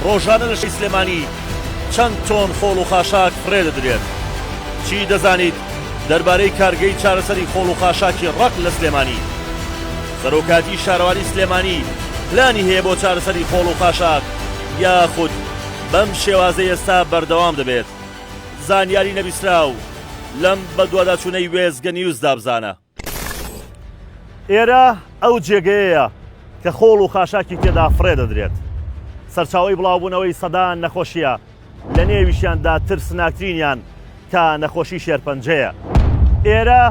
ڕۆژانە لە شەی سلێمانی چەند تۆن خۆڵ و خاشاک فرێ دەدرێت. چی دەزانیت دەربارەی کارگەی چارەسەری خۆڵ و خاشاکی ڕق لە سلێمانی؟ سەرۆکاتی شارەوانی سلێمانی پلانی هەیە بۆ چارەسەری خۆڵ و خاشاک یاخود بەم شێوازە ئێستا بەردەوام دەبێت؟ زانیاری نەبیستراو لەم بە دوواداچوونەی وێزگە نیوزدا بزانە. ئێرە ئەو جێگەیەیە کە خۆڵ و خاشاکی تێدا فرێ دەدرێت. سەرچاوەی بڵاوبوونەوەی سەدان نەخۆشیە، لە نێویشیاندا ترسناکترینیان کە نەخۆشی شێرپەنجەیە. ئێرە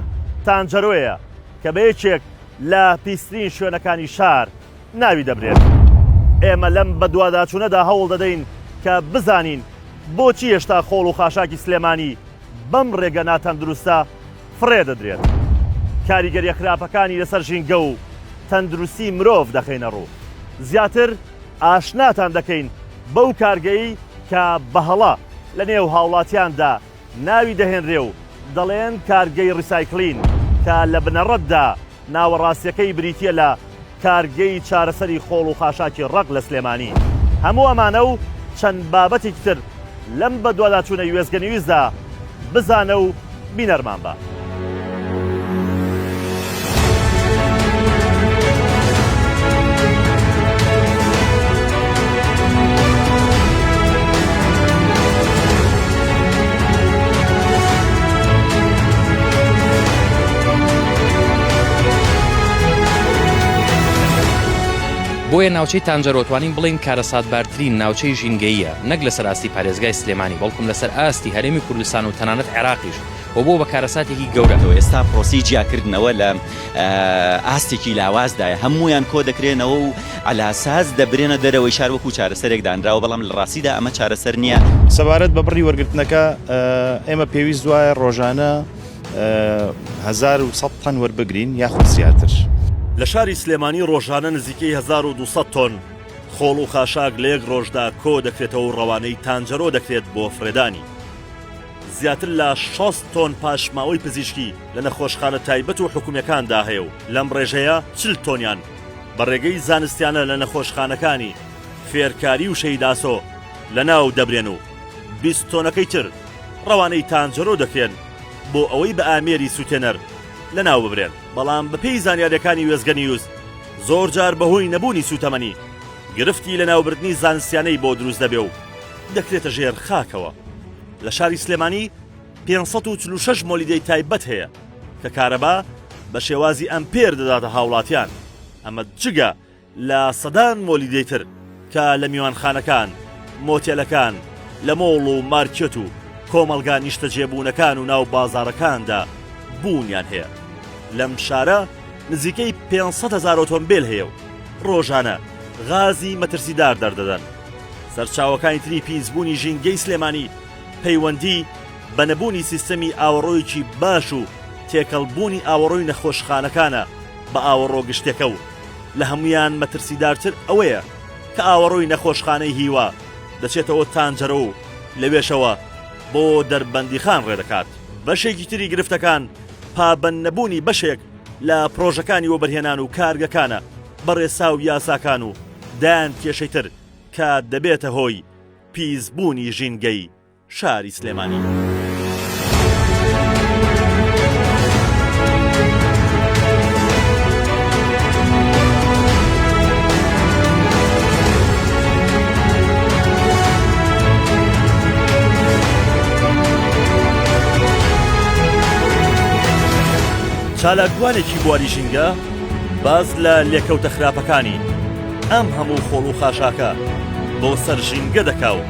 تانجەرۆیە کە بە یەکێک لە پیسرین شوێنەکانی شار ناوی دەبرێت. ئێمە لەم بە دوواداچوونەدا هەوڵ دەدەین کە بزانین بۆچی هێشتا خۆڵ و خاشاکی سلێمانی بەم ڕێگە ناتەندروستە فرێ دەدرێت. کاریگەریە خراپەکانی لەسەر ژینگە و تەندروستی مرۆڤ دەخینە ڕوو. زیاتر ئاشناتان دەکەین بەو کارگەیی کە بەهەڵە لە نێو هاوڵاتیاندا ناوی دەهێنرێ و دەڵێن کارگەی ڕیسایکلین کە لە بنەڕەتدا ناوەڕاستیەکەی بریتیە لە کارگەی چارەسەری خۆڵ و خاشاکی ڕق لە سلێمانی. هەموو ئەمانە و چەند بابەتێکی تر لەم بە دوواداچوونەی وێزگە نیوزدا بزانە و بینەرمان بە. بۆیە ناوچەی تانجەرۆتوانین بڵین کارەساتبارترین ناوچەی ژینگەییە، نەک لەسەر ئاستی پارێزگای سلێمانی بەڵکوم لەسەر ئاستی هەرێمی کوردستان و تەنانەت عێراقیش و بۆ بە کارەساتێکی گەورەەوە. ئێستا پرۆسی جیاکردنەوە لە ئاستێکی لاوازدایە، هەمویان کۆ دەکرێنەوە و ئالاساز دەبرێنە دەرەوەی شار وەکو چارەسەرێک دانراوە، بەڵام لە ڕاستیدا ئەمە چارەسەر نییە. سەبارەت بە بڕی وەرگرتنەکە ئێمە پێویست وایە ڕۆژانە 1100 تەن وەربگرین یاخود زیاتر. لە شاری سلێمانی ڕۆژانە نزیکەی 1200 تۆن خۆڵ و خاشاک لە یەک ڕۆژدا کۆ دەکرێتەوە و ڕەوانەی تانجەرۆ دەکرێت بۆ فرێدانی. زیاتر لە 60 تۆن پاشماوەی پزیشکی لە نەخۆشخانە تایبەت و حکوومیەکاندا هەیە و لەم ڕێژەیە 40 تۆنیان بە ڕێگەی زانستیانە لە نەخۆشخانەکانی فێرکاری و شەیداسۆ لە ناو دەبرێن و 20 تۆنەکەی تر ڕەوانەی تانجەرۆ دەکرێن بۆ ئەوەی بە ئامێری سوتێنەر لە ناو ببرێن. بەڵام بەپێی زانیاریەکانی وێزگە نیوز زۆر جار بەهۆی نەبوونی سوتەمەنی گرفتی لە ناوبردنی زانستیانەی بۆ دروست دەبێ و دەکرێتە ژێر خاکەوە. لە شاری سلێمانی 546 مۆلیدەی تایبەت هەیە کە کارەبا بە شێوازی ئەمپێر دەداتە هاوڵاتیان. ئەمە جگە لە سەدان مۆلیدەی تر کە لە میوانخانەکان، مۆتێلەکان، لە مۆڵ و مارکێت و کۆمەڵگا نیشتەجێبوونەکان و ناو بازاڕەکاندا بوونیان هەیە. لەم شارە نزیکەی 500,000 ئۆتۆمبیل هەیە و ڕۆژانە غازی مەترسیدار دەردەدەن. سەرچاوەکانی تری پیسبوونی ژینگەی سلێمانی پەیوەندی بە نەبوونی سیستەمی ئاوەڕۆیەکی باش و تێکەڵبوونی ئاوەڕۆی نەخۆشخانەکانە بە ئاوەڕۆ گشتێکە و لە هەمویان مەترسیدارتر ئەوەیە کە ئاوەڕۆی نەخۆشخانەی هیوا دەچێتەوە تانجەرە و لەوێشەوە بۆ دەربەندیخان ڕێدەکات. بەشێکی تری گرفتەکان پابەند نەبوونی بەشێک لە پرۆژەکانی وەبەرهێنان و کارگەکانە بەڕێسا و یاساکان و دایان کێشەیتر کە دەبێتە هۆی پیسبوونی ژینگەی شاری سلێمانی. چالاکوانێکی بواری ژینگە باز لە لێکەوتە خراپەکانی ئەم هەموو خۆڵ و خاشاکە بۆ سەر ژینگە دەکا و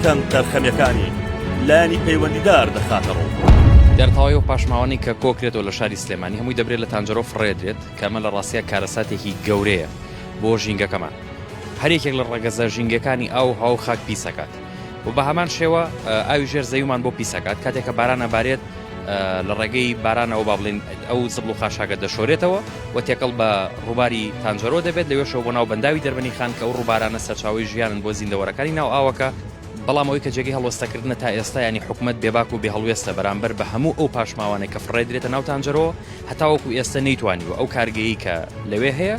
کەم تەرخەمیەکانی لایانی پەیوەندیدار دەخاتە ڕوو. دەرتەوەی و پاشماوانی کە کۆکرێتەوە لە شاری سلێمانی هەمووی دەبرێت لە تانجەرۆ فڕێدرێت کە ئەمە لە ڕاستیە کارەساتێکی گەورەیە بۆ ژینگەکەمان. هەرێکێک لە ڕێگەزە ژینگەکانی ئاو هاو خاک پیسەکات و بە هەمان شێوە ئاوی ژێر زەویمان بۆ پیسەکات. کاتێک کە بارانە بارێت لە ڕێگەی بارانەوە با بڵێن ئەو زبڵ و خاشاکە دەشۆرێتەوە و تێکەڵ بە ڕووباری تانجەرۆ دەبێت لەوێشەوە بۆ ناو بەنداوی دەربەنی خان کە ئەو ڕووبارانە سەرچاوی ژیانن بۆ زیندەوەرەکانی ناو ئاوەکە. بەڵام ئەوەی کە جێگەی هەڵوەستەکردنە تا ئێستا ینی حکومەت بێباک و بێهەڵوێستە بەرامبەر بە هەموو ئەو پاشماوانێک کە فڕێدرێتە ناو تانجەرۆ هەتا وەکو ئێستا نەیتوانی و ئەو کارگەیی کە لەوێ هەیە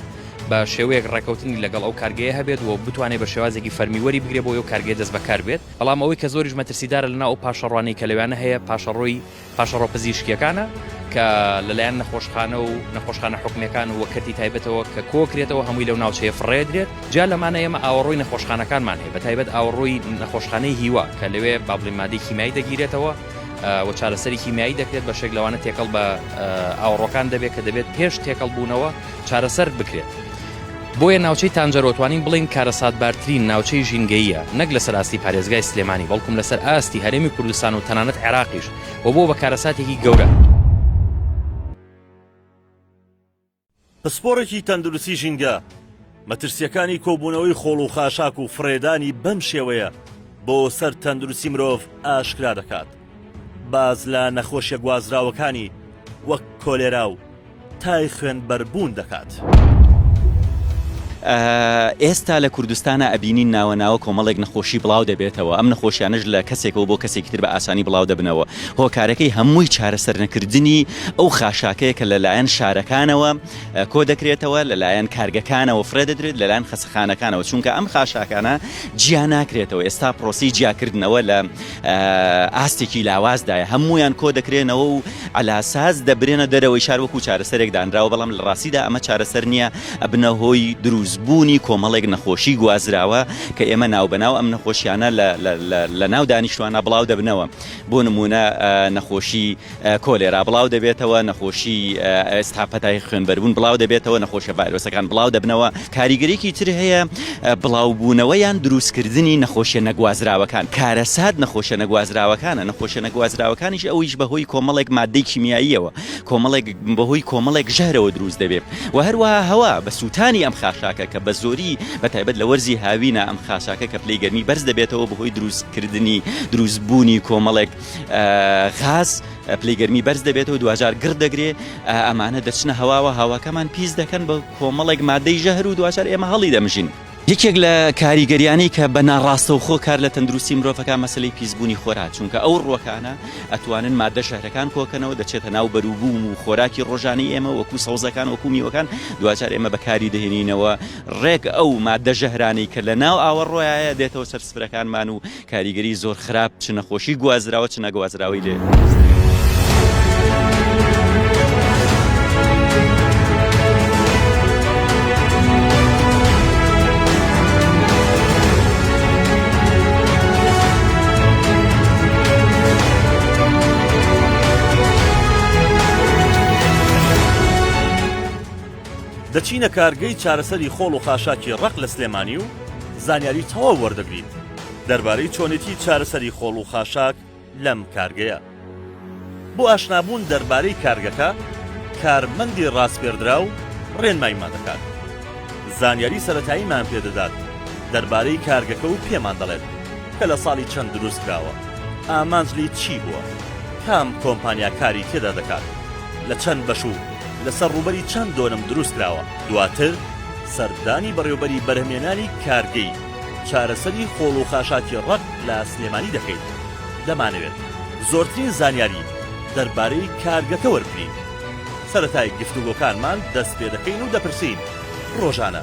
بە شێوەیەک ڕێکەوتنی لەگەڵ ئەو کارگەیە هەبێت و بتوانێت بە شێوازێکی فەرمیوەری بگرێت بۆ ئەو کارگەی دەست بەکار بێت. بەڵام ئەوەی کە زۆریش مەترسیدارە لەناو ئەو پاشەڕوانەی کە لەوانە هەیە پاشەڕۆ پزیشکیەکانە کە لەلایەن نەخۆشخانە و نەخۆشخانە حکومەکان و وەکەتی تایبەتەوە کە کۆکرێتەوە هەمووی لەو ناوچەیە فڕێدرێت. جا لەمانە ئێمە ئاوەڕۆی نەخۆشخانەکانمان هەیە، بە تایبەت ئاوەڕۆی نەخۆشخانەی هیوا کە لەوێ با بڵێن مادەی کیمیایی دەگیرێتەوە و چارەسەری کیمیایی دەکرێت بە شێک لەوانە تێکەڵ بە ئاوەڕۆکان دەبێت کە دەبێت پێش تێکەڵ بوونەوە چارەسەر بکرێت. بۆیە ناوچەی تانجەرۆتوانین بڵین کارەساتبارترین ناوچەی ژینگەییە، نەک لەسەر ئاستی پارێزگای سلێمانی بەڵکوم لەسەر ئاستی هەرێمی کوردستان و تەنانەت عێراقیش و بۆ بە کارەساتێکی گەورە. پسپۆڕێکی تەندروستی ژینگە مەترسیەکانی کۆبوونەوەی خۆڵ و خاشاک و فرێدانی بەم شێوەیە بۆ سەر تەندروستی مرۆڤ ئاشکرا دەکات. باز لە نەخۆشیە گوازراوەکانی وەک کۆلێرا و تای خوێنبەربوون دەکات. ئێستا لە کوردستانە ئەبینین ناوە کۆمەڵێک نەخۆشی بڵاو دەبێتەوە. ئەم نەخۆشیانش لە کەسێکەوە بۆ کەسێکی تر بە ئاسانی بڵاو دەبنەوە. هۆکارەکەی هەمووی چارەسەر نەکردنی ئەو خاشاکەیە کە لەلایەن شارەکانەوە کۆ دەکرێتەوە، لەلایەن کارگەکانەوە فرێ دەدرێت، لەلایەن خەسەخانەکانەوە، چونکە ئەم خاشاکانە جیا ناکرێتەوە. ئێستا پرۆسی جیاکردنەوە لە ئاستێکی لاوازدایە، هەمویان کۆ دەکرێنەوە و ئالاساز دەبرێنە دەرەوەی شار وەکو چارەسەرێک دانراوە. بەڵام لە ڕاستیدا ئەمە چارەسەر نییە، ئەبنە هۆی دروستبوونی کۆمەڵێک نەخۆشی گوازراوە کە ئێمە ناوبەناو ئەم نەخۆشیانە لە ناو دانیشتوانە بڵاو دەبنەوە. بۆ نمونە نەخۆشی کۆلێرا بڵاو دەبێتەوە، نەخۆشی ئێستاپەتای خوێنبەربوون بڵاو دەبێتەوە، نەخۆشیە ڤایرۆسەکان بڵاو دەبنەوە. کاریگەریەکی تر هەیە بڵاوبوونەوەیان دروستکردنی نەخۆشیە نەگوازراوەکان. کارەسات نەخۆشیە نەگوازراوەکانە، نەخۆشیە نەگوازراوەکانیش ئەویش بەهۆی کۆمەڵێک مادەی کیمیاییەوە، بەهۆی کۆمەڵێک ژەرەوە دروست دەبێت. و هەروەها هەوا بە سووتانی ئەم خاشاکە کە بە زۆری بەتایبەت لە وەرزی هاوینە ئەم خاشاکە کە پلەی گەرمی بەرز دەبێتەوە بەهۆی دروستبوونی کۆمەڵێک غاز پلەی گەرمی بەرز دەبێتەوە، دوجار گرد دەگرێت، ئەمانە دەچنە هەواوە، هاواکەمان پیس دەکەن بە کۆمەڵێک مادەی ژەهر و دوجار ئێمە هەڵی دەمژین. یەکێک لە کاریگەریانەی کە بە ناڕاستە و خۆ کار لە تەندروستی مرۆڤەکان مەسەلەی پیسبوونی خۆراک، چونکە ئەو ڕووەکانە ئەتوانن مادە شەهرەکان کۆکەنەوە، دەچێتە ناو بەرووبووم و خۆراکی ڕۆژانەی ئێمە وەکو سەوزەکان وەکو میوەکان، دوجار ئێمە بەکاری دەهێنینەوە ڕێک ئەو مادە ژەهرانەی کە لە ناو ئاوەڕۆیە دێتەوە سەر سفرەکانمان و کاریگەری زۆر خراپ چ نەخۆشی گوازراوە چ نەگوازراوی لێ. دەچینە کارگەی چارەسەری خۆڵ و خاشاکی ڕق لە سلێمانی و زانیاری تەواو وەردەگریت دەربارەی چۆنێتی چارەسەری خۆڵ و خاشاک لەم کارگەیە. بۆ ئاشنابوون دەربارەی کارگەکە کارمەندی ڕاستپێردرا و ڕێنماییمان دەکات. زانیاری سەرەتاییمان پێدەدات دەربارەی کارگەکە و پێمان دەڵێت کە لە ساڵی چەند دروست کراوە، ئامانجلی چی بووە، کام کۆمپانیا کاری تێدا دەکات، لە چەند بەش و لەسەر ڕوبەری چەند دۆنم دروست کراوە. دواتر سەردانی بەڕێوەبەری بەرهەمێنانی کارگەی چارەسەری خۆڵ و خاشاکی ڕق لە سلێمانی دەکەیت. دەمانەوێت زۆرترین زانیاری دەربارەی کارگەکە وەربگرین. سەرەتای گفتوگۆکانمان دەست پێ دەکەین و دەپرسین ڕۆژانە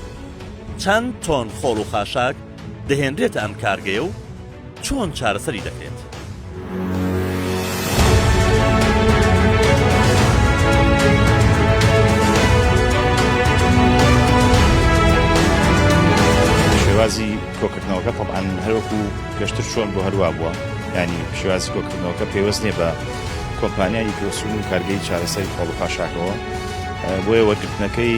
چەند تۆن خۆڵ و خاشاک دەهێنرێت ئەم کارگەیە و چۆن چارەسەری دەکرێت. شێوازی کۆکردنەوەکە طبعاً هەروەکو پێشتر چۆن بۆ هەروە بووە، ینی شێوازی کۆکردنەوەکە پێوەست نیە بە کۆمپانیایی پێوەستبوون و کارگەی چارەسەری خۆڵ و خاشاکەوە، بۆیە وەرگرتنەکەی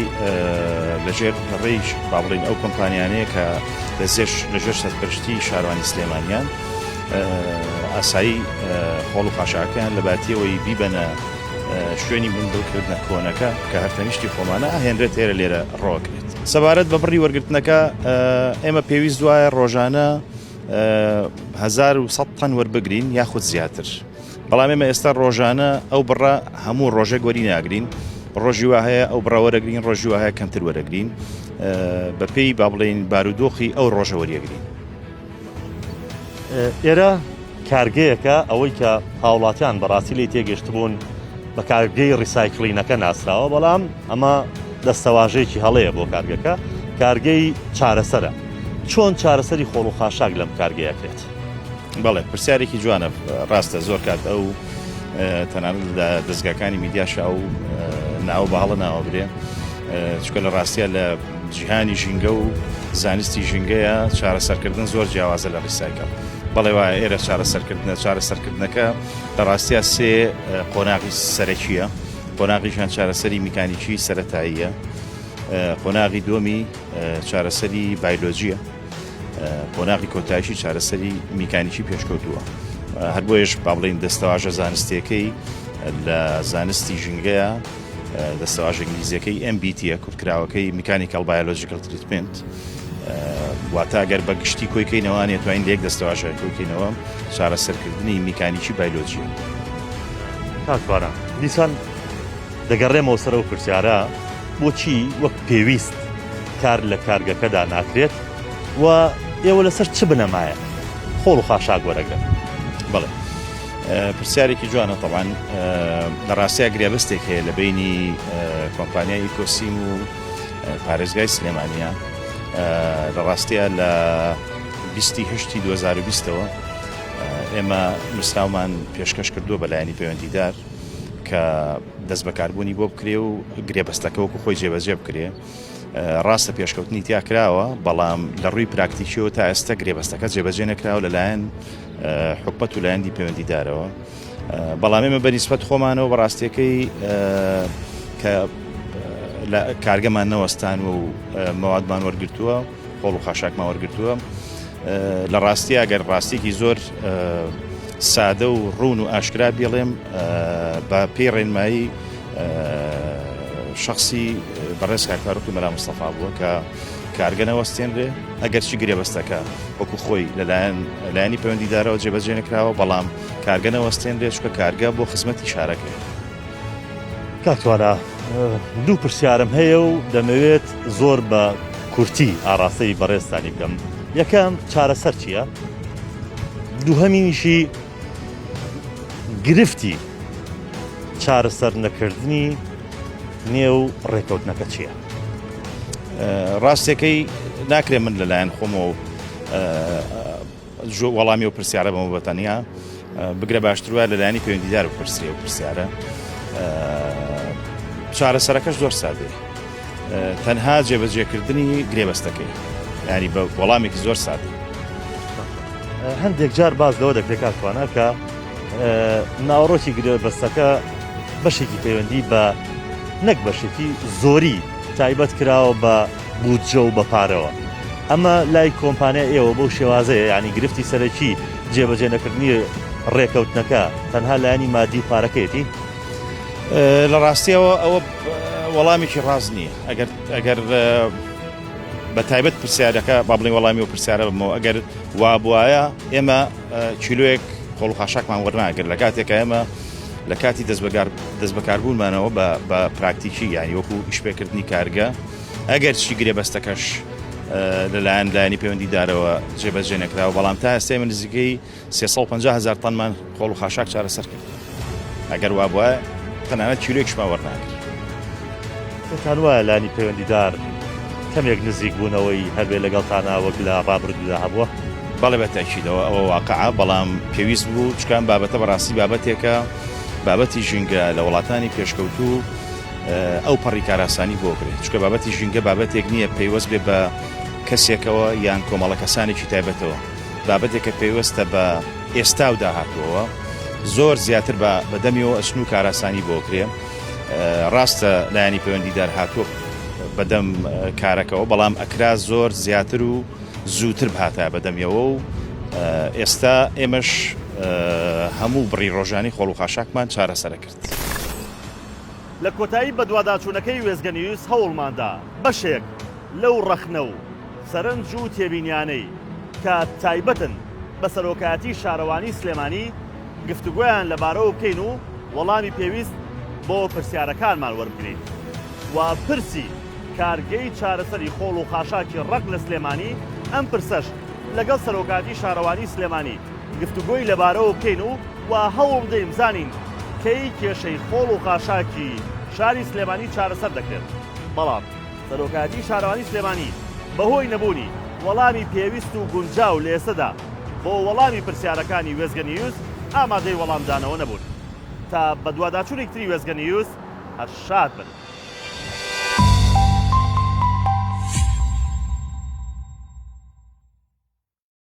لەژێر ڕێی با بڵێن ئەو کۆمپانیانەیە کە لەژێر سەرپەرشتی شارەوانی سلێمانیان ئاسایی خۆڵ و خاشاکەیان لە باتیەوەی بیبەنە شوێنی بندڵکردنە کۆنەکە کە هەرتەنیشتی خۆمانە ئاهێنرێت ئێرە لێرە ڕۆکرێت. سەبارەت بە بڕی وەرگرتنەکە ئێمە پێویست وایە ڕۆژانە 1100 تەن وەربگرین یاخود زیاتر. بەڵام ئێمە ئێستا ڕۆژانە ئەو بڕە هەموو ڕۆژێک وەری ناگرین، ڕۆژی وا هەیە ئەو بڕە وەرەگرین، ڕۆژی وا هەیە کەمتر وەرەگرین بەپێی با بڵێن بارودۆخی ئەو ڕۆژە وەریەگرین. ئێرە کارگەیەکە ئەوەی کە هاوڵاتیان بەڕاستی لی تێگەشتبوون بە کارگەی ڕیسایکلینەکە ناسراوە، بەڵام ئەمە دەستەواژەیەکی هەڵەیە بۆ کارگەکە کارگەی چارەسەرە چۆن چارەسەری خۆڵ و خاشاک لەم کارگەیەکرێت بەڵێ پرسیارێکی جوانە ڕاستە زۆر کات ئەو تەنانەت لە دەستگاکانی میدیاش ئەو ناو بەهەڵە ناوەبرێ چکە لە ڕاستیە لە جیهانی ژینگە و زانستی ژینگەیە چارەسەرکردن زۆر جیاوازە لە ڕیسایکل بەڵێ وایە ئێرە چارەسەرکردنەکە لە ڕاستیە سێ قۆناغی سەرەکیە قۆناغیشان چارەسەری میکانیکی سەرەتاییە قۆناغی دووەمی چارەسەری بایۆلۆجیە قۆناغی کۆتایشی چارەسەری میکانیکی پێشکەوتووە هەر بۆیش با بڵین دەستەواژە زانستیەکەی لە زانستی ژینگەیە دەستەواژە ئینگلیزیەکەی MBTە کورتکراوەکەی میکانیکال بایۆلۆجیکال تریتمنت واتە ئەگەر بە گشتی کۆیکەینەوەیان توانین لێک دەستەواژە کۆیکەینەوە چارەسەرکردنی میکانیکی بایۆلۆجیە کاکوانە دیسان دەگەڕێمەوە سەر و پرسیارە بۆچی وەک پێویست کار لە کارگەکەدا ناکرێت و ئێوە لەسەر چ بنەمایە خۆڵ و خاشاک وەرەگرن بەڵێ پرسیارێکی جوانە تەوان لە ڕاستیا گرێبەستێک هەیە لە بینی کۆمپانیای ئیکۆسیم و پارێزگای سلێمانیە لە ڕاستیە لە 28 2020ەوە ئێمە نووسراومان پێشکەش کردووە بەلایەنی پەیوەندیدار کە دەست بەکاربوونی بۆ بکرێ و گرێبەستەکە وەکو خۆی جێبەجێ بکرێ ڕاستە پێشکەوتنی تیا کراوە بەڵام لە ڕووی پراکتیکیەوە تا ئێستا گرێبەستەکە جێبەجێ نەکراوە لەلایەن حکومەت و لایەندی پەیوەندیدارەوە بەڵام ئێمە بەنسبەت خۆمانەوە بەڕاستیەکەی کە کارگەمان نەوەستان و مەوادمان وەرگرتووە خۆڵ و خاشاکمان وەرگرتووە لە ڕاستیە ئەگەر ڕاستێکی زۆر سادە و ڕوون و ئاشکرا بێڵێم بە پێی ڕێنمایی شخصی بەڕێز کارکارۆکی مەلا مستەفا بووە کە کارگە نەوەستێنرێ ئەگەرچی گرێبەستەکە وەکو خۆی لەلایەنی پەیوەندیدارەوە جێبەجێ نەکراوە بەڵام کارگە نەوەستێنرێ چکە کارگە بۆ خزمەتی شارەکەی کاکوانە دوو پرسیارم هەیە و دەمەوێت زۆر بە کورتی ئاڕاستەی بەڕێستانی بکەم یەکەم چارەسەر چییە؟ دووهەمینیشی گرفتی چارەسەر نەکردنی نێو ڕێکەوتنەکە چییە؟ ڕاستێکەی ناکرێ من لەلایەن خۆمەوە وەڵامی و پرسیارە بەمە بەتەنیا بگرە باشترە لەلایەنی پەیوەندیدار بپرسێ و پرسیارە چارەسەرەکەش زۆر سادێ تەنها جێبەجێکردنی گرێبەستەکەی ینی بە وەڵامێکی زۆر سادە هەندێک جار باز لەوە دەکرێت کاکوانە کە ناوەڕۆکی گرێبەستەکە بەشێکی پەیوەندی بە نەک بەشێکی زۆری تایبەت کراوە بە بودجە و بە پارەوە ئەمە لای کۆمپانیا ئێوە بەو شێوازەیە ینی گرفتی سەرەکی جێبەجێ نەکردنی ڕێکەوتنەکە تەنها لایەنی مادی پارەکەیەتی لە ڕاستیەوە ئەوە وەڵامێکی ڕاست نییە ئەگەر بە تایبەت پرسیارەکە با بڵێن وەڵامی و پرسیارە بمەوە ئەگەر وا بواە ئێمە کیلۆیەک خۆڵ و خاشاکمان وەرناگەر لە کاتێکە ئێمە لە کاتی دەست بەکاربوونمانەوە بە پراکتیکی یانی وەکو ئیشپێکردنی کارگە ئەگەر چی گرێبەستەکەش لەلایەن لایەنی پەیوەندیدارەوە جێبەجێ نەکراوە بەڵام تا ئێستا ئێمە نزیکەی 350,000 تەنمان خۆڵ و خاشاک چارەسەر کرد ئەگەر وا بووە تەنانەت کیلۆیەکشمان وەرناگرت تان وایە لایەنی پەیوەندیدار کەمێک نزیک بوونەوەی هەبێ لەگەڵتانە وەک لە ڕابردوودا هەبووە بەڵێ بەتاکیدەوە ئەوە واقعا بەڵام پێویست بوو چکان بابەتە بەڕاستی بابەتێکە بابەتی ژینگە لە وڵاتانی پێشکەوتوو ئەو پەڕی کاراسانی بۆ بکرێت چکە بابەتی ژینگە بابەتێک نییە پێیوەست بێ بە کەسێکەوە یان کۆمەڵە کەسانێکی تایبەتەوە بابەتێکە پێیوەستە بە ئێستا و داهاتوەوە زۆر زیاتر بەدەمیەوە ئەچن و کاراسانی بۆ کرێ ڕاستە لایەنی پەیوەندیدار هاتووە بەدەم کارەکەەوە بەڵام ئەکرا زۆر زیاتر و زووتر بهاتە بەدەمیەوە و ئێستا ئێمەش هەموو بڕی ڕۆژانی خۆڵ و خاشاکمان چارەسەرە کرد لە کۆتایی بە دوواداچوونەکەی وێزگەنیوس هەوڵماندا بەشێک لەو ڕەخنە و سەرنج و تێبینیانەی کە تایبەتن بە سەرۆکایەتی شارەوانی سلێمانی گفتوگویان لەبارەوە بکەین و وەڵامی پێویست بۆ پرسیارەکانمان وەربگرین و پرسی کارگەی چارەسەری خۆڵ و خاشاکی ڕەق لە سلێمانی ئەم پرسەش لەگەڵ سەرۆکایەتی شارەوانی سلێمانی گفتوگۆی لەبارەوە بکەین و هەوڵ بدەین بزانین کەی کێشەی خۆڵ و خاشاکی شاری سلێمانی چارەسەر دەکرێت بەڵام سەرۆکایەتی شارەوانی سلێمانی بەهۆی نەبوونی وەڵامی پێویست و گونجاو لە ئێستادا بۆ وەڵامی پرسیارەکانی وێزگە نیوز ئامادەی وەڵامدانەوە نەبوون تا بە دوواداچوونێک تری وێزگە نیوز هەر شاد بن.